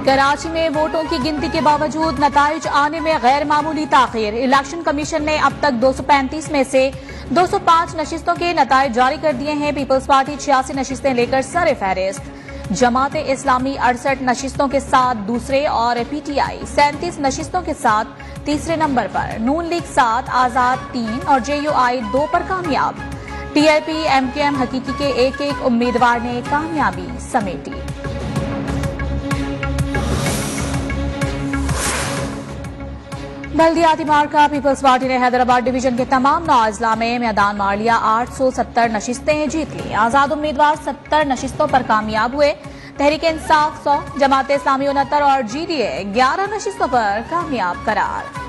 कराची में वोटों की गिनती के बावजूद नताइज आने में गैर मामूली ताखीर। इलेक्शन कमीशन ने अब तक 235 में से 205 नशिस्तों के नताइज जारी कर दिए हैं। पीपल्स पार्टी 86 नशिस्तें लेकर सर फहरिस्त। जमात इस्लामी 68 नशिस्तों के साथ दूसरे और पीटीआई 37 नशिस्तों के साथ तीसरे नंबर पर। नून लीग 7, आजाद 3 और जेयूआई 2 पर कामयाब। टीआरपी एमकेएम हकीकी के एक उम्मीदवार ने कामयाबी समेटी। बल्दियाती मार्का पीपल्स पार्टी ने हैदराबाद डिवीजन के तमाम 9 अजला में मैदान मार लिया। 870 नशिस्तें जीत ली। आजाद उम्मीदवार 70 नशिस्तों पर कामयाब हुए। तहरीक इंसाफ 100, जमात इस्लामी 69 और जीडीए 11 नशिस्तों पर कामयाब करार।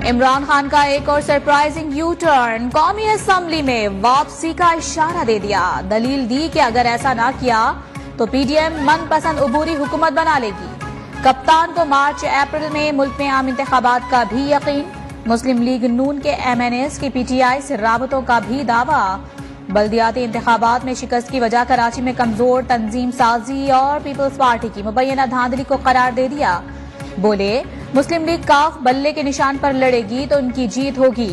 इमरान खान का एक और सरप्राइजिंग यू टर्न। कौमी असेंबली में वापसी का इशारा दे दिया। दलील दी कि अगर ऐसा ना किया तो पीडीएम मनपसंद अबूरी हुकूमत बना लेगी। कप्तान को मार्च अप्रैल में मुल्क में आम इंतखाबात का भी यकीन। मुस्लिम लीग नून के एमएनएस की पीटीआई से राबतों का भी दावा। बल्दियाती इंतखाबात में शिकस्त की वजह कराची में कमजोर तंजीम साजी और पीपल्स पार्टी की मुबैना धांधली को करार दे दिया। बोले, मुस्लिम लीग काफ बल्ले के निशान पर लड़ेगी तो उनकी जीत होगी।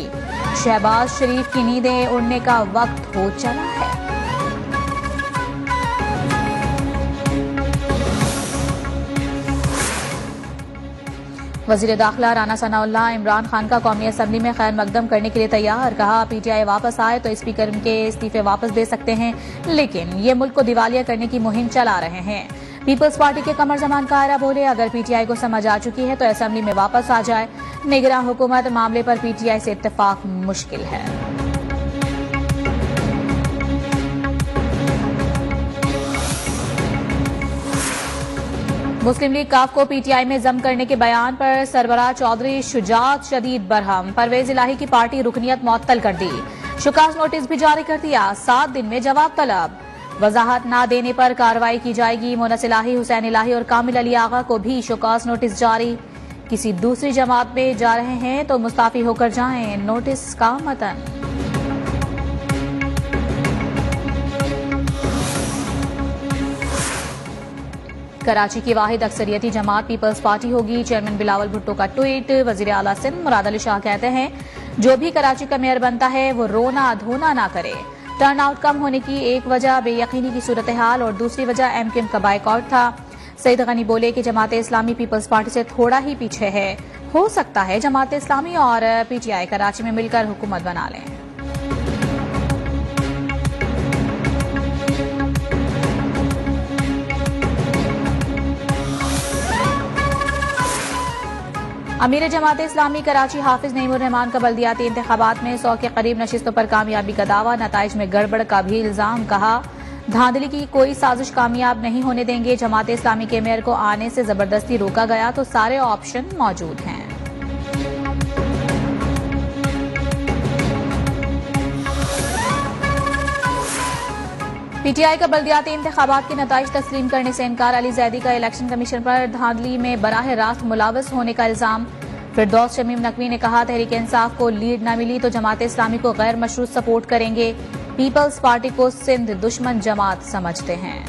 शहबाज शरीफ की नींदें उड़ने का वक्त हो चला है। वजीर दाखिला राना सनाउल्लाह इमरान खान का कौमी असेंबली में खैर मकदम करने के लिए तैयार। कहा, पीटीआई वापस आए तो स्पीकर के इस्तीफे वापस दे सकते हैं, लेकिन ये मुल्क को दिवालिया करने की मुहिम चला रहे हैं। पीपल्स पार्टी के कमर जमान कायरा बोले, अगर पीटीआई को समझ आ चुकी है तो असेंबली में वापस आ जाए। निगरान हुकूमत मामले पर पीटीआई से इत्तेफाक मुश्किल है। मुस्लिम लीग काफ को पीटीआई में जम करने के बयान पर सरबराह चौधरी शुजात शदीद बरहम। परवेज इलाही की पार्टी रुकनियत मुअत्तल कर दी। शुकास नोटिस भी जारी कर दिया। 7 दिन में जवाब तलब। वजाहत न देने पर कार्रवाई की जाएगी। मोनस इलाही, हुसैन इलाही और कामिल अली आगा को भी शुकास नोटिस जारी। किसी दूसरी जमात में जा रहे हैं तो मुस्ताफी होकर जाएं। नोटिस का मतन। कराची की वाहिद अक्सरियती जमात पीपल्स पार्टी होगी। चेयरमैन बिलावल भुट्टो का ट्वीट। वजीर आला सिंध मुराद अली शाह कहते हैं, जो भी कराची का मेयर बनता है वो रोना धोना ना करे। टर्न आउट कम होने की एक वजह बेयकीनी की सूरत हाल और दूसरी वजह एमकेएम का बाइकआउट था। सईद गनी बोले कि जमात इस्लामी पीपल्स पार्टी से थोड़ा ही पीछे है। हो सकता है जमात इस्लामी और पीटीआई कराची में मिलकर हुकूमत बना लें। अमीर जमात इस्लामी कराची हाफिज नईमुर रहमान का बल्दियाती इंतखाबात में 100 के करीब नशिस्तों पर कामयाबी का दावा। नताइज में गड़बड़ का भी इल्जाम। कहा, धांधली की कोई साजिश कामयाब नहीं होने देंगे। जमात इस्लामी के मेयर को आने से जबरदस्ती रोका गया तो सारे ऑप्शन मौजूद हैं। पीटीआई का बल्दियाती इंतखाबात के नताइज तस्लीम करने से इनकार। अली जैदी का इलेक्शन कमीशन पर धांधली में बराह रास्त मुलावस होने का इल्जाम। फिरदौस शमीम नकवी ने कहा, तहरीक इंसाफ को लीड न मिली तो जमात इस्लामी को गैर मशरूत सपोर्ट करेंगे। पीपल्स पार्टी को सिंध दुश्मन जमात समझते हैं।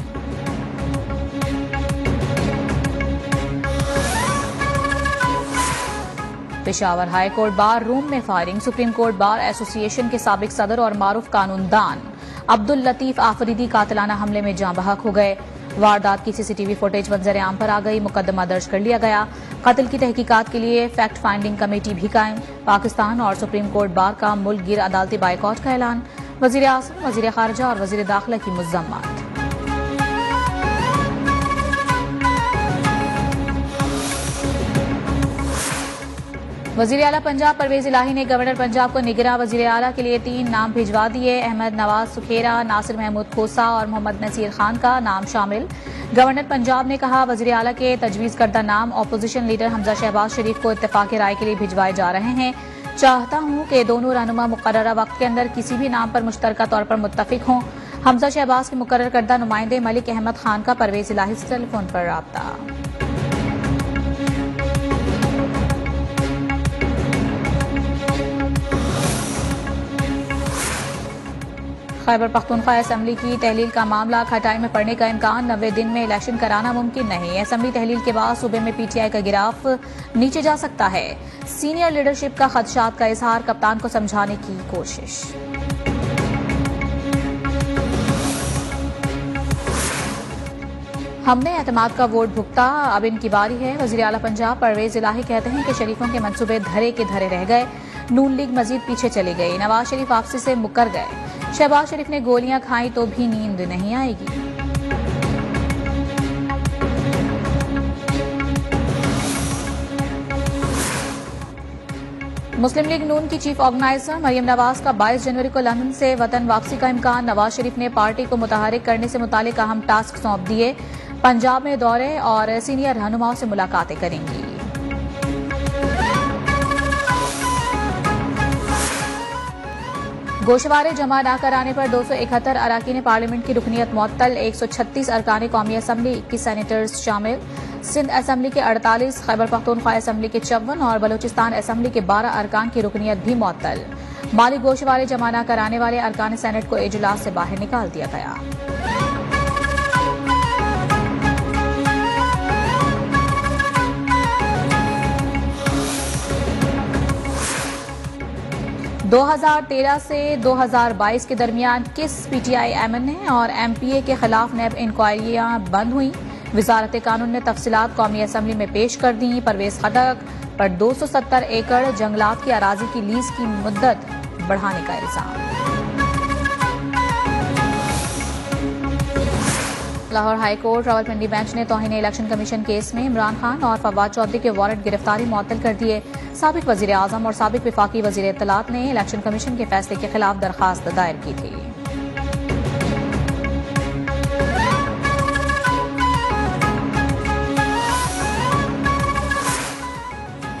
Peshawar high court bar room में firing. Supreme court bar association के साबिक सदर और मारूफ कानूनदान अब्दुल लतीफ आफरीदी कातिलाना हमले में जाँ बहक हो गए। वारदात की सीसीटीवी फुटेज मंजर आम पर आ गई। मुकदमा दर्ज कर लिया गया। कत्ल की तहकीकात के लिए फैक्ट फाइंडिंग कमेटी भी कायम। पाकिस्तान और सुप्रीम कोर्ट बार का मुल्क गिर अदालती बाइकआउट का ऐलान। वजीर आज़म, वजीर खारजा और वजीर दाखिला की मुज़म्मत। वजीर आला पंजाब परवेज इलाही ने गवर्नर पंजाब को निगरां वजीर आला के लिए 3 नाम भिजवा दिए। अहमद नवाज सुखेरा, नासिर महमूद खोसा और मोहम्मद नसीर खान का नाम शामिल। गवर्नर पंजाब ने कहा, वजीर आला के तजवीज़ करदा नाम अपोजिशन लीडर हमजा शहबाज शरीफ को इत्तेफाक राय के लिए भिजवाए जा रहे हैं। चाहता हूं कि दोनों रहनुमा मुकर्ररा वक्त के अंदर किसी भी नाम पर मुश्तरका तौर पर मुत्तफिक हों। हमजा शहबाज के मुकर्रर करदा नुमाइंदे मलिक अहमद खान का परवेज इलाही से टेलीफोन पर राब्ता। खैबर पख्तूनख्वा असेंबली की तहलील का मामला खटाई में पड़ने का इम्कान, 90 दिन में इलेक्शन कराना मुमकिन नहीं। असेंबली तहलील के बाद सूबे में पीटीआई का गिराफ नीचे जा सकता है। सीनियर लीडरशिप का खदशात का इजहार, कप्तान को समझाने की कोशिश। हमने एतमाद का वोट भुगता, अब इनकी बारी है। वजीर आला पंजाब परवेज इलाही कहते हैं कि शरीफों के मंसूबे धरे के धरे रह गए, नून लीग मजीद पीछे चली गई। नवाज शरीफ वापसी से मुकर गए। शहबाज शरीफ ने गोलियां खाई तो भी नींद नहीं आएगी। मुस्लिम लीग नून की चीफ ऑर्गेनाइजर मरियम नवाज का 22 जनवरी को लंदन से वतन वापसी का इम्कान। नवाज शरीफ ने पार्टी को मुतहरिक करने से मुतालिक अहम टास्क सौंप दिए। पंजाब में दौरे और सीनियर रहनुमाओं से मुलाकातें करेंगी। गोशवारे जमा न कराने पर 271 अरकान पार्लियामेंट की रुकनीत मुअत्तल, 136 अरकान कौमी असम्बली, 21 सेनेटर्स शामिल। सिंध असम्बली के 48, खैबर पख्तूनख्वा असम्बली के 54 और बलूचिस्तान असम्बली के 12 अरकान की रुकनीत भी मुअत्तल। माली गोशवारे जमा न कराने वाले अरकान सेनेट को इजलास से बाहर निकाल दिया गया। दो 2013 से 2022 के दरमियान किस पीटीआई एमएनए और एमपीए के खिलाफ नैब इंक्वायरियां बंद हुई। वजारत कानून ने तफसीलात कौमी असम्बली में पेश कर दी। परवेज खटक पर 270 एकड़ जंगलात की अराजी की लीज की मुद्दत बढ़ाने का इल्जाम। Lahore high court Rawalpindi bench ने तौहीन इलेक्शन कमीशन केस में इमरान खान और फवाद चौधरी के वारंट गिरफ्तारी मुअत्तल कर दिए। साबिक वजीर आजम और साबिक विफाकी वजीर इत्तलात ने इलेक्शन कमीशन के फैसले के खिलाफ दरखास्त दायर की थी।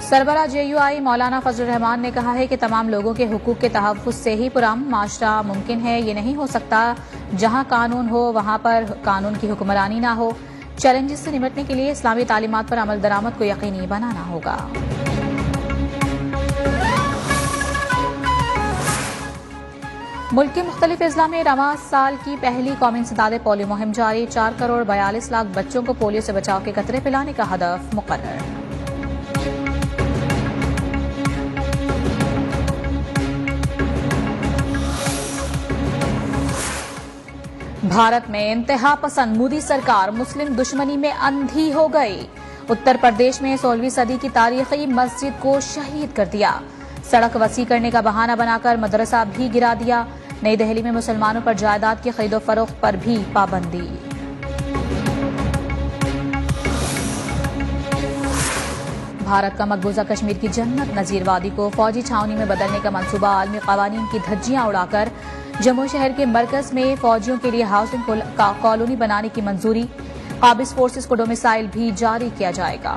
सरबरा जेयूआई मौलाना फजल रहमान ने कहा है कि तमाम लोगों के हुकूक के तहफ़्फ़ुज़ से ही पुरअमन माशरा मुमकिन है। ये नहीं हो सकता जहां कानून हो वहां पर कानून की हुक्मरानी ना हो। चैलेंजेस से निपटने के लिए इस्लामी तालीमात पर अमल दरामद को यकीनी बनाना होगा। मुल्क के मुख्तलिफ अजला में रवां साल की पहली कौमी इंसदाद पोलियो मुहिम जारी। 4 करोड़ 42 लाख बच्चों को पोलियो से बचाव के कतरे पिलाने का हदफ मुकर्रर। भारत में इंतहा पसंद मोदी सरकार मुस्लिम दुश्मनी में अंधी हो गई। उत्तर प्रदेश में 16वीं सदी की तारीखी मस्जिद को शहीद कर दिया। सड़क वसी करने का बहाना बनाकर मदरसा भी गिरा दिया। नई दिल्ली में मुसलमानों पर जायदाद की खरीदो फरोख्त पर भी पाबंदी। भारत का मकबूजा कश्मीर की जन्नत नजीर वादी को फौजी छावनी में बदलने का मंसूबा। आलमी कवानीन की धज्जियां उड़ाकर जम्मू शहर के मरकज में फौजियों के लिए हाउसिंग कॉलोनी बनाने की मंजूरी। काबिज फोर्सेस को डोमिसाइल भी जारी किया जाएगा।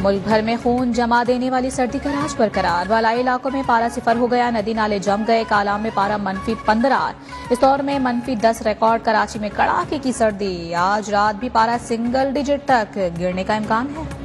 मुल्क भर में खून जमा देने वाली सर्दी का राज बरकरार। वालाई इलाकों में पारा सिफर हो गया, नदी नाले जम गए। कालाम में पारा -15। इस दौर में -10 रिकॉर्ड। कराची में कड़ाके की सर्दी। आज रात भी पारा सिंगल डिजिट तक गिरने का इम्कान है।